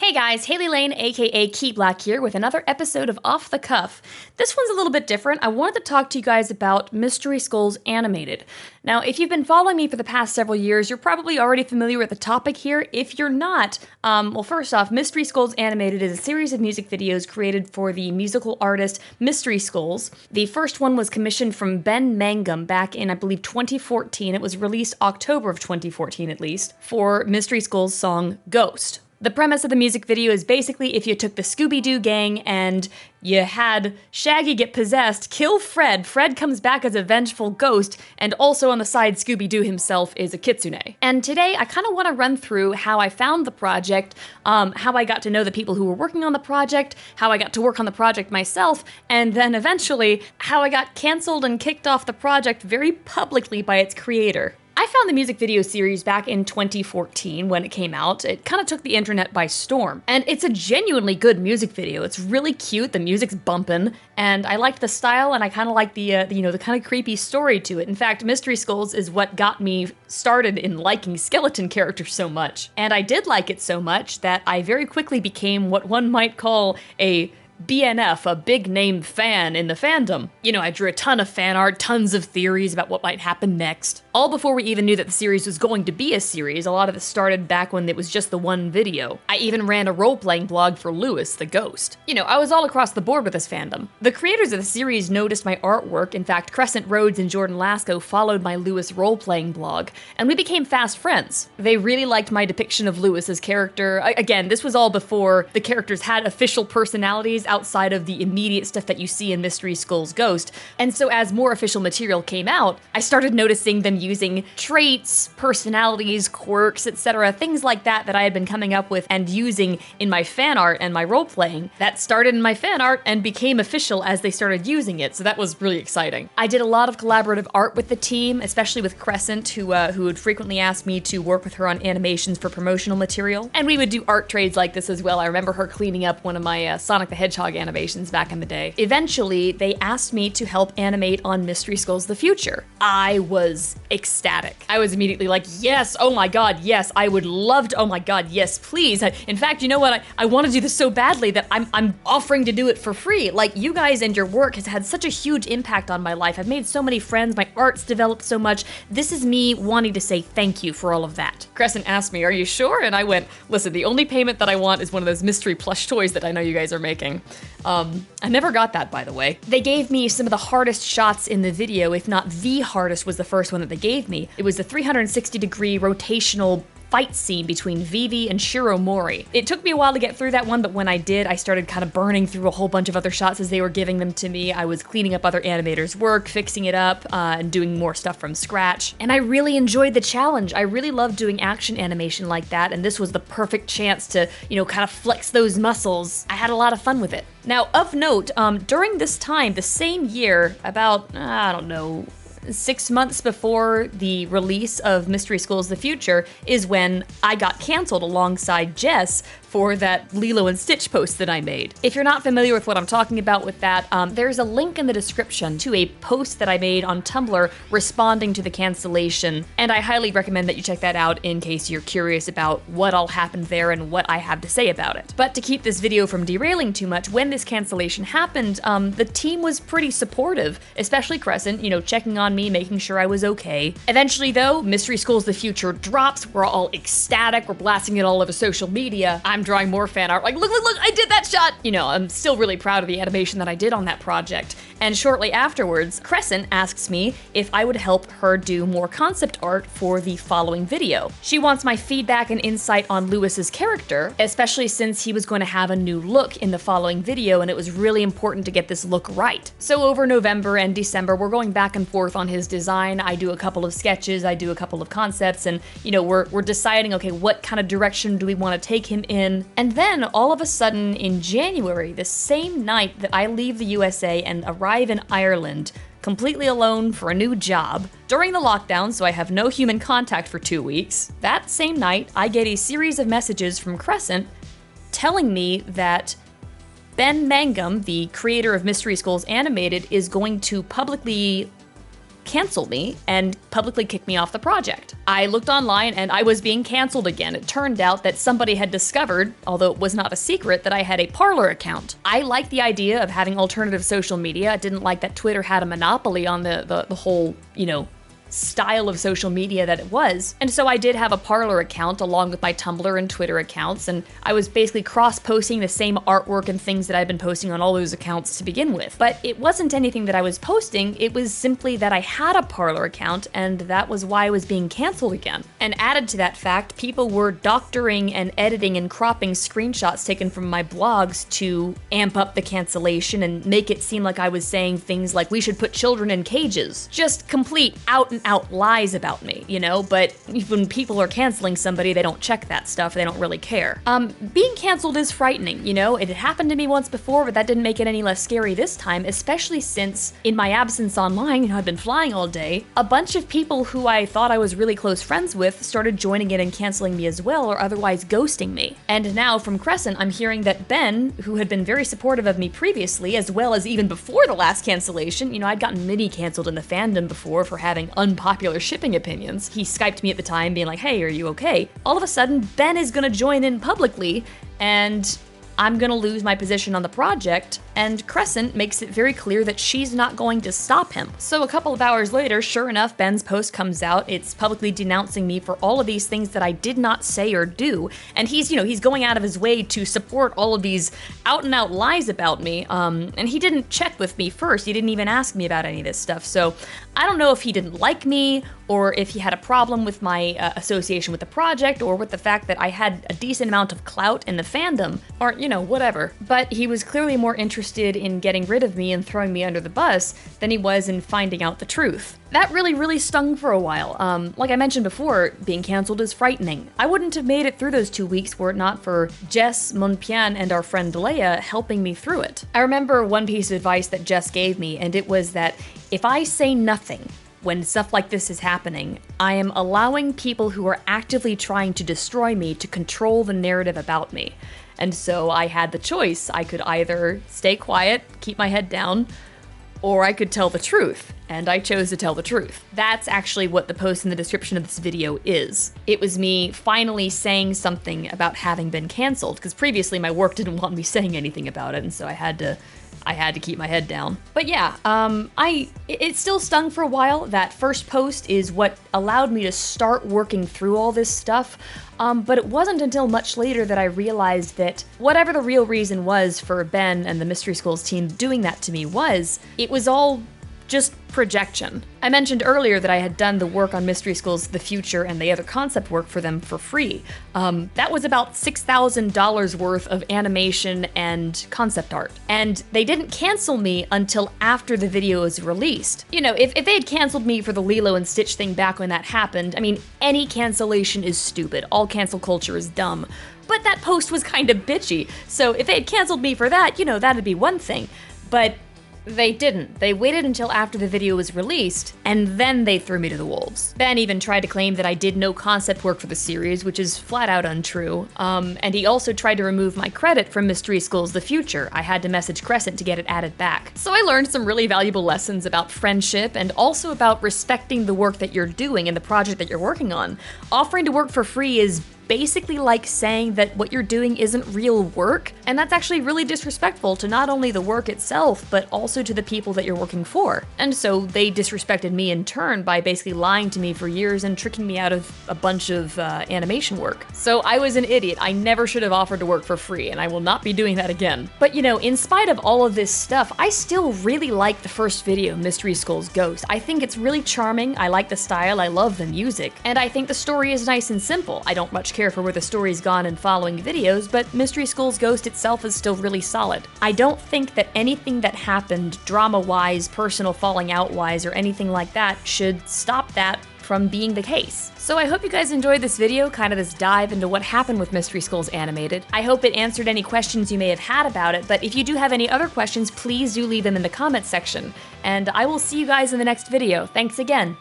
Hey guys, Hailey Lain, aka Key Black here with another episode of Off the Cuff. This one's a little bit different. I wanted to talk to you guys about Mystery Skulls Animated. Now, if you've been following me for the past several years, you're probably already familiar with the topic here. If you're not, well, first off, Mystery Skulls Animated is a series of music videos created for the musical artist Mystery Skulls. The first one was commissioned from Ben Mangum back in, I believe, 2014. It was released October of 2014, at least, for Mystery Skulls' song Ghost. The premise of the music video is basically if you took the Scooby-Doo gang and you had Shaggy get possessed, kill Fred. Fred comes back as a vengeful ghost, and also on the side, Scooby-Doo himself is a kitsune. And today, I kind of want to run through how I found the project, how I got to know the people who were working on the project, how I got to work on the project myself, and then eventually, how I got canceled and kicked off the project very publicly by its creator. I found the music video series back in 2014 when it came out. It kind of took the internet by storm. And it's a genuinely good music video. It's really cute, the music's bumpin', and I liked the style and I kind of liked the kind of creepy story to it. In fact, Mystery Skulls is what got me started in liking skeleton characters so much. And I did like it so much that I very quickly became what one might call a BNF, a big name fan in the fandom. You know, I drew a ton of fan art, tons of theories about what might happen next. All before we even knew that the series was going to be a series. A lot of this started back when it was just the one video. I even ran a role-playing blog for Lewis, the ghost. You know, I was all across the board with this fandom. The creators of the series noticed my artwork. In fact, Crescent Rhodes and Jordan Lasco followed my Lewis role-playing blog, and we became fast friends. They really liked my depiction of Lewis's character. Again, this was all before the characters had official personalities outside of the immediate stuff that you see in Mystery Skulls Ghost. And so as more official material came out, I started noticing them using traits, personalities, quirks, etc., things like that that I had been coming up with and using in my fan art and my role-playing. That started in my fan art and became official as they started using it, so that was really exciting. I did a lot of collaborative art with the team, especially with Crescent, who would frequently ask me to work with her on animations for promotional material. And we would do art trades like this as well. I remember her cleaning up one of my Sonic the Hedgehog animations back in the day. Eventually, they asked me to help animate on Mystery Skulls The Future. I was ecstatic. I was immediately like, yes, oh my god, yes, I would love to, oh my god, yes, please. In fact, you know what, I want to do this so badly that I'm offering to do it for free. Like, you guys and your work has had such a huge impact on my life. I've made so many friends, my art's developed so much. This is me wanting to say thank you for all of that. Crescent asked me, are you sure? And I went, listen, the only payment that I want is one of those mystery plush toys that I know you guys are making. I never got that, by the way. They gave me some of the hardest shots in the video, if not the hardest was the first one that they gave me. It was the 360-degree rotational fight scene between Vivi and Shiro Mori. It took me a while to get through that one, but when I did, I started kind of burning through a whole bunch of other shots as they were giving them to me. I was cleaning up other animators' work, fixing it up, and doing more stuff from scratch. And I really enjoyed the challenge. I really love doing action animation like that, and this was the perfect chance to, you know, kind of flex those muscles. I had a lot of fun with it. Now, of note, during this time, the same year, about, I don't know, 6 months before the release of Mystery Skulls The Future is when I got canceled alongside Jess for that Lilo and Stitch post that I made. If you're not familiar with what I'm talking about with that, there's a link in the description to a post that I made on Tumblr responding to the cancellation, and I highly recommend that you check that out in case you're curious about what all happened there and what I have to say about it. But to keep this video from derailing too much, when this cancellation happened, the team was pretty supportive, especially Crescent, you know, checking on me, making sure I was okay. Eventually though, Mystery Skulls The Future drops, we're all ecstatic, we're blasting it all over social media. I'm drawing more fan art, like, look, I did that shot! You know, I'm still really proud of the animation that I did on that project. And shortly afterwards, Crescent asks me if I would help her do more concept art for the following video. She wants my feedback and insight on Lewis's character, especially since he was going to have a new look in the following video, and it was really important to get this look right. So over November and December, we're going back and forth on his design. I do a couple of sketches, I do a couple of concepts, and, you know, we're deciding, okay, what kind of direction do we want to take him in? And then, all of a sudden, in January, the same night that I leave the USA and arrive in Ireland, completely alone for a new job, during the lockdown, so I have no human contact for 2 weeks, that same night, I get a series of messages from Crescent telling me that Ben Mangum, the creator of Mystery Skulls Animated, is going to publicly cancel me and publicly kick me off the project. I looked online and I was being canceled again. It turned out that somebody had discovered, although it was not a secret, that I had a Parler account. I liked the idea of having alternative social media. I didn't like that Twitter had a monopoly on the whole, style of social media that it was. And so I did have a Parler account along with my Tumblr and Twitter accounts, and I was basically cross-posting the same artwork and things that I'd been posting on all those accounts to begin with. But it wasn't anything that I was posting, it was simply that I had a Parler account, and that was why I was being canceled again. And added to that fact, people were doctoring and editing and cropping screenshots taken from my blogs to amp up the cancellation and make it seem like I was saying things like we should put children in cages. Just complete out and out lies about me, but when people are canceling somebody, they don't check that stuff, they don't really care. Being canceled is frightening, it had happened to me once before, but that didn't make it any less scary this time, especially since in my absence online, I've been flying all day, a bunch of people who I thought I was really close friends with started joining in and canceling me as well, or otherwise ghosting me. And now from Crescent, I'm hearing that Ben, who had been very supportive of me previously, as well as even before the last cancellation, I'd gotten mini canceled in the fandom before for having unpopular shipping opinions. He Skyped me at the time being like, hey, are you okay? All of a sudden, Ben is gonna join in publicly, and I'm gonna lose my position on the project, and Crescent makes it very clear that she's not going to stop him. So a couple of hours later, sure enough, Ben's post comes out. It's publicly denouncing me for all of these things that I did not say or do, and he's going out of his way to support all of these out-and-out lies about me, and he didn't check with me first. He didn't even ask me about any of this stuff, so I don't know if he didn't like me, or if he had a problem with my association with the project, or with the fact that I had a decent amount of clout in the fandom, or, whatever. But he was clearly more interested in getting rid of me and throwing me under the bus than he was in finding out the truth. That really stung for a while. Like I mentioned before, being canceled is frightening. I wouldn't have made it through those 2 weeks were it not for Jess, Monpian, and our friend Leia helping me through it. I remember one piece of advice that Jess gave me, and it was that if I say nothing when stuff like this is happening, I am allowing people who are actively trying to destroy me to control the narrative about me. And so I had the choice. I could either stay quiet, keep my head down, or I could tell the truth, and I chose to tell the truth. That's actually what the post in the description of this video is. It was me finally saying something about having been canceled, because previously my work didn't want me saying anything about it, and so I had to keep my head down. But yeah, it still stung for a while. That first post is what allowed me to start working through all this stuff. But it wasn't until much later that I realized that whatever the real reason was for Ben and the Mystery Schools team doing that to me it was all just projection. I mentioned earlier that I had done the work on Mystery Schools The Future and the other concept work for them for free. That was about $6,000 worth of animation and concept art. And they didn't cancel me until after the video was released. If they had canceled me for the Lilo and Stitch thing back when that happened, any cancellation is stupid. All cancel culture is dumb. But that post was kind of bitchy. So if they had canceled me for that, that'd be one thing. But they didn't. They waited until after the video was released, and then they threw me to the wolves. Ben even tried to claim that I did no concept work for the series, which is flat out untrue. And he also tried to remove my credit from Mystery Schools The Future. I had to message Crescent to get it added back. So I learned some really valuable lessons about friendship, and also about respecting the work that you're doing and the project that you're working on. Offering to work for free is basically like saying that what you're doing isn't real work, and that's actually really disrespectful to not only the work itself, but also to the people that you're working for. And so they disrespected me in turn by basically lying to me for years and tricking me out of a bunch of animation work. So I was an idiot. I never should have offered to work for free, and I will not be doing that again. But in spite of all of this stuff, I still really like the first video, Mystery Schools Ghost. I think it's really charming, I like the style, I love the music, and I think the story is nice and simple. I don't much care for where the story's gone in following videos, but Mystery Schools Ghost itself is still really solid. I don't think that anything that happened drama-wise, personal falling out-wise, or anything like that should stop that from being the case. So I hope you guys enjoyed this video, kind of this dive into what happened with Mystery Schools Animated. I hope it answered any questions you may have had about it, but if you do have any other questions, please do leave them in the comments section. And I will see you guys in the next video. Thanks again!